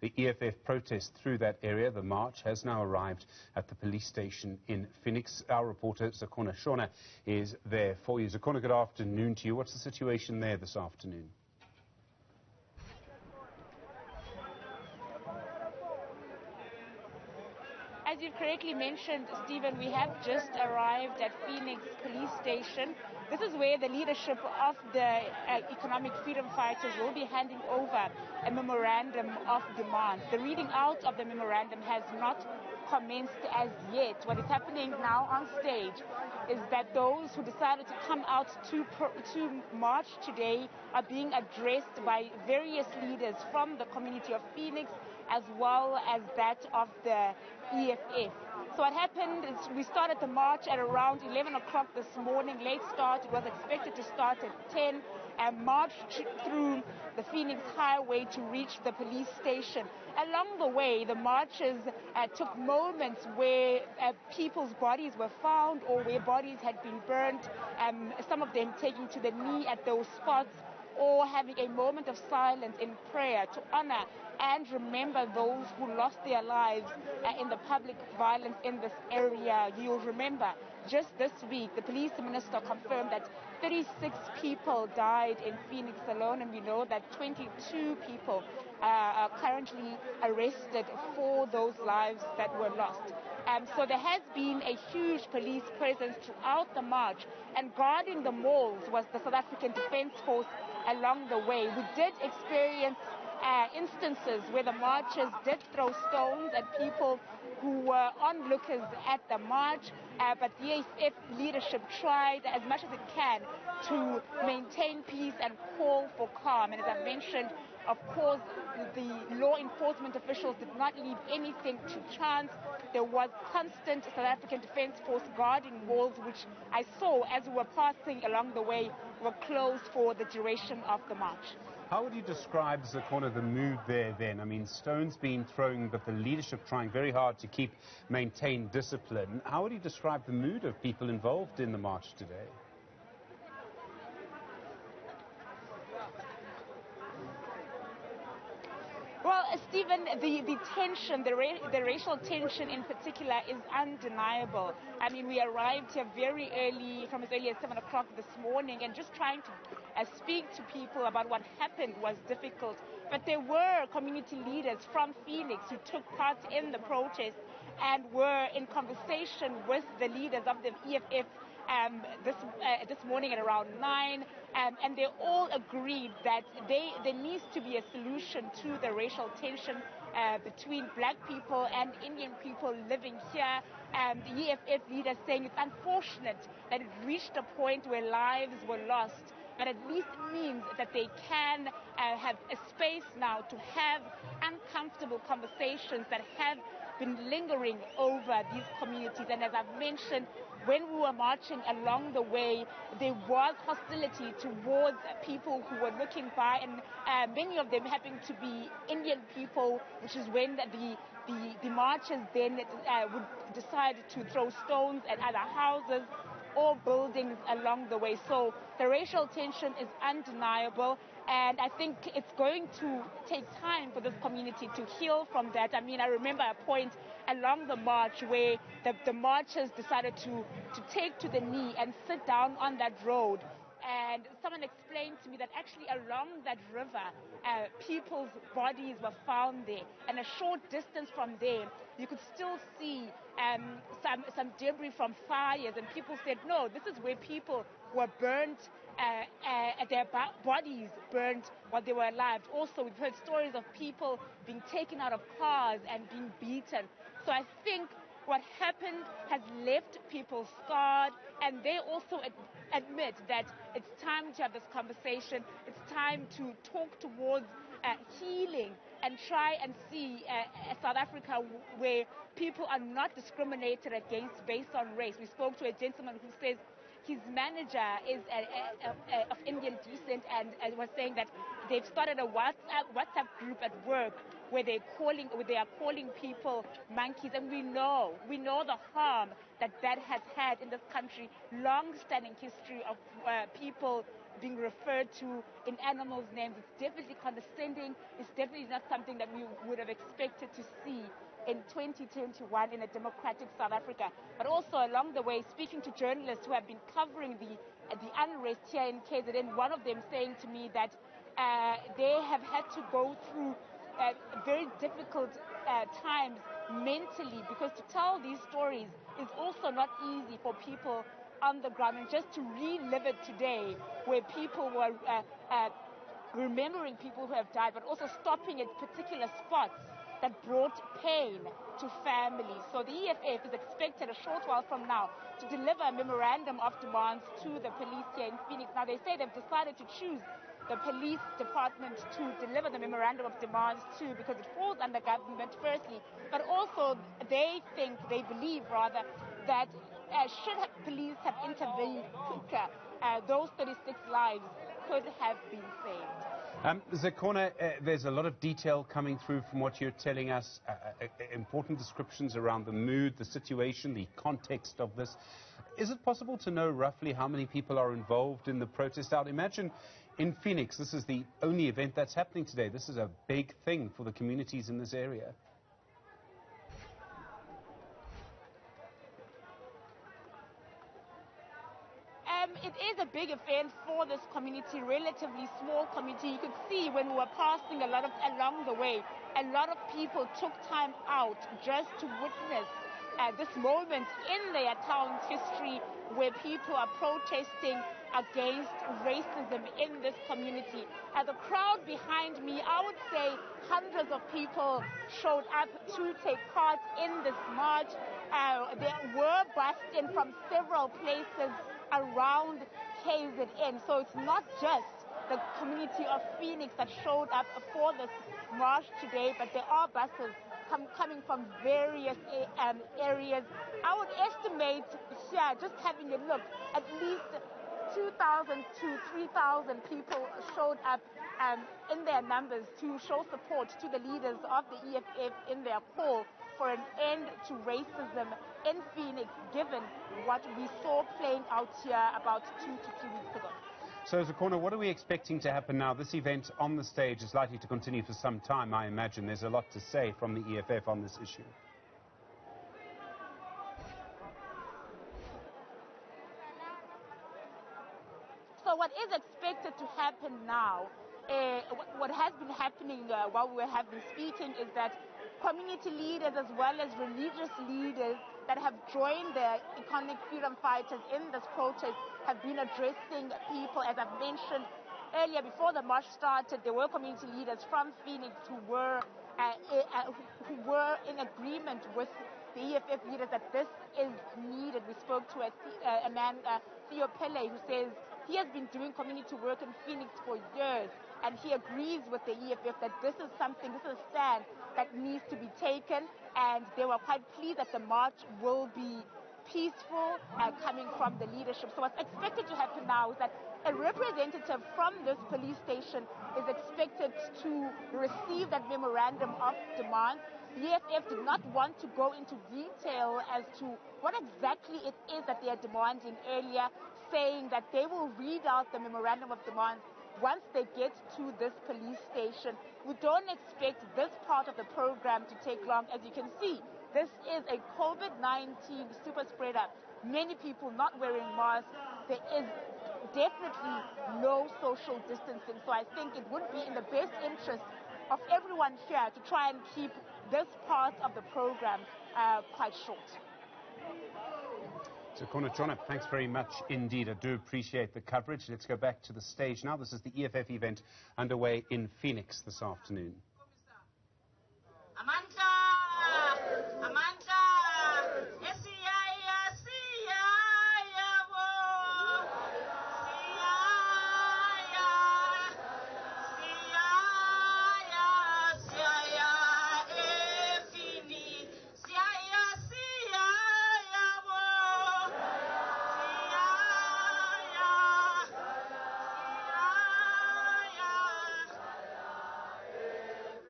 The EFF protest through that area, the march, has now arrived at the police station in Phoenix. Our reporter, Zikhona, Tshona, is there for you. Zikhona, good afternoon to you. What's the situation there this afternoon? As you correctly mentioned, Stephen, we have just arrived at Phoenix Police Station. This is where the leadership of the economic freedom fighters will be handing over a memorandum of demands. The reading out of the memorandum has not commenced as yet. What is happening now on stage is that those who decided to come out to march today are being addressed by various leaders from the community of Phoenix as well as that of the EFF. So what happened is we started the march at around 11 o'clock this morning, late start. It was expected to start at 10 and marched through the Phoenix highway to reach the police station. Along the way, the marchers took moments where people's bodies were found or where bodies had been burnt, some of them taking to the knee at those spots, or having a moment of silence in prayer to honor and remember those who lost their lives in the public violence in this area. You'll remember just this week, the police minister confirmed that 36 people died in Phoenix alone, and we know that 22 people are currently arrested for those lives that were lost. So there has been a huge police presence throughout the march, and guarding the malls was the South African Defence Force along the way. We did experience instances where the marchers did throw stones at people who were onlookers at the march, but the EFF leadership tried as much as it can to maintain peace and call for calm. And as I mentioned, of course, the law enforcement officials did not leave anything to chance. There was constant South African Defence Force guarding malls, which I saw as we were passing along the way, were closed for the duration of the march. How would you describe, Zikhona, the mood there then? I mean, stones being thrown, but the leadership trying very hard to maintain discipline. How would you describe the mood of people involved in the march today? Well, Stephen, the tension, the racial tension in particular is undeniable. I mean, we arrived here very early, from as early as 7 o'clock this morning, and just trying to speak to people about what happened was difficult. But there were community leaders from Phoenix who took part in the protest and were in conversation with the leaders of the EFF this morning at around 9, and they all agreed that there needs to be a solution to the racial tension between black people and Indian people living here. The EFF leaders saying it's unfortunate that it reached a point where lives were lost, but at least it means that they can have a space now to have uncomfortable conversations that have been lingering over these communities. And as I've mentioned, when we were marching along the way, there was hostility towards people who were looking by, and many of them happened to be Indian people, which is when the marchers then would decide to throw stones at other houses or buildings along the way. So the racial tension is undeniable, and I think it's going to take time for this community to heal from that. I mean, I remember a point along the march where the marchers decided to take to the knee and sit down on that road. And someone explained to me that actually along that river, people's bodies were found there. And a short distance from there, you could still see some debris from fires. And people said, no, this is where people were burnt, their bodies burnt while they were alive. Also, we've heard stories of people being taken out of cars and being beaten. So I think what happened has left people scarred, and they also admit that it's time to have this conversation. It's time to talk towards healing and try and see a South Africa where people are not discriminated against based on race. We spoke to a gentleman who says his manager is of Indian descent, and was saying that they've started a WhatsApp group at work where they are calling people monkeys, and we know the harm that has had in this country. Long-standing history of people being referred to in animals' names. It's definitely condescending. It's definitely not something that we would have expected to see in 2021 in a democratic South Africa. But also along the way, speaking to journalists who have been covering the unrest here in KZN, one of them saying to me that they have had to go through very difficult times mentally, because to tell these stories is also not easy for people on the ground, and just to relive it today, where people were remembering people who have died, but also stopping at particular spots that brought pain to families. So the EFF is expected a short while from now to deliver a memorandum of demands to the police here in Phoenix. Now they say they've decided to choose the police department to deliver the memorandum of demands to, because it falls under government firstly, but also they believe rather, that should police have intervened quicker, those 36 lives could have been saved. Zikhona, there's a lot of detail coming through from what you're telling us, important descriptions around the mood, the situation, the context of this. Is it possible to know roughly how many people are involved in the protest? I'd imagine in Phoenix, this is the only event that's happening today. This is a big thing for the communities in this area. It is a big event for this community, relatively small community. You could see when we were passing along the way, a lot of people took time out just to witness this moment in their town's history, where people are protesting against racism in this community. The crowd behind me, I would say hundreds of people showed up to take part in this march. There were bussed in from several places around KZN. So it's not just the community of Phoenix that showed up for this march today, but there are buses coming from various areas. I would estimate here, just having a look, at least 2,000 to 3,000 people showed up in their numbers to show support to the leaders of the EFF in their call for an end to racism in Phoenix, given what we saw playing out here about 2 to 3 weeks ago. So, Zikhona, what are we expecting to happen now? This event on the stage is likely to continue for some time, I imagine. There's a lot to say from the EFF on this issue. So what is expected to happen now, what has been happening while we have been speaking, is that community leaders as well as religious leaders that have joined the economic freedom fighters in this protest have been addressing people. As I've mentioned earlier, before the march started, there were community leaders from Phoenix who were in agreement with the EFF leaders that this is needed. We spoke to a man, Theo Pele, who says he has been doing community work in Phoenix for years, and he agrees with the EFF that this is a stand that needs to be taken, and they were quite pleased that the march will be peaceful coming from the leadership. So what's expected to happen now is that a representative from this police station is expected to receive that memorandum of demand. The EFF did not want to go into detail as to what exactly it is that they are demanding earlier, saying that they will read out the memorandum of demands once they get to this police station. We don't expect this part of the program to take long. As you can see, this is a COVID-19 super spreader. Many people not wearing masks. There is definitely no social distancing. So I think it would be in the best interest of everyone here to try and keep this part of the program quite short. Zikhona, Tshona, thanks very much indeed. I do appreciate the coverage. Let's go back to the stage now. This is the EFF event underway in Phoenix this afternoon. Amandla!